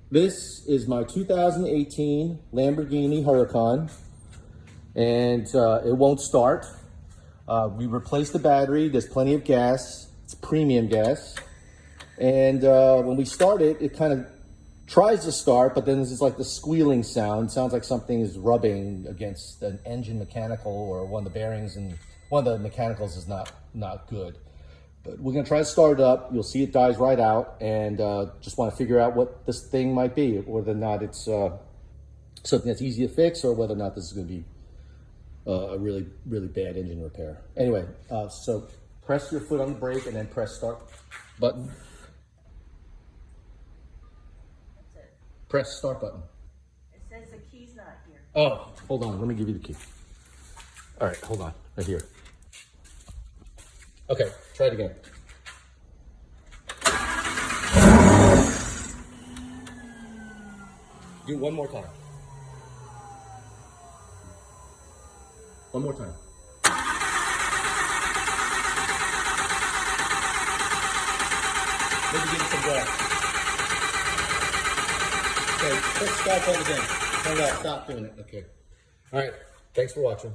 This is my 2018 Lamborghini Huracan, and it won't start. We replaced the battery. There's plenty of gas. It's premium gas. And when we start it, it kind of tries to start, but then there's like the squealing sound. It sounds like something is rubbing against an engine mechanical, or one of the bearings, and one of the mechanicals is not good. But we're gonna try to start it up. You'll see it dies right out, and just wanna figure out what this thing might be, whether or not it's something that's easy to fix, or whether or not this is gonna be a really, really bad engine repair. Anyway, so press your foot on the brake and then press start button. Press start button. It says the key's not here. Oh, hold on. Let me give you the key. All right, hold on. Right here. Okay, try it again. Do it one more time. One more time. Maybe give it some gas. Okay, let's start that again. Turn it off. Stop doing it. Okay. All right. Thanks for watching.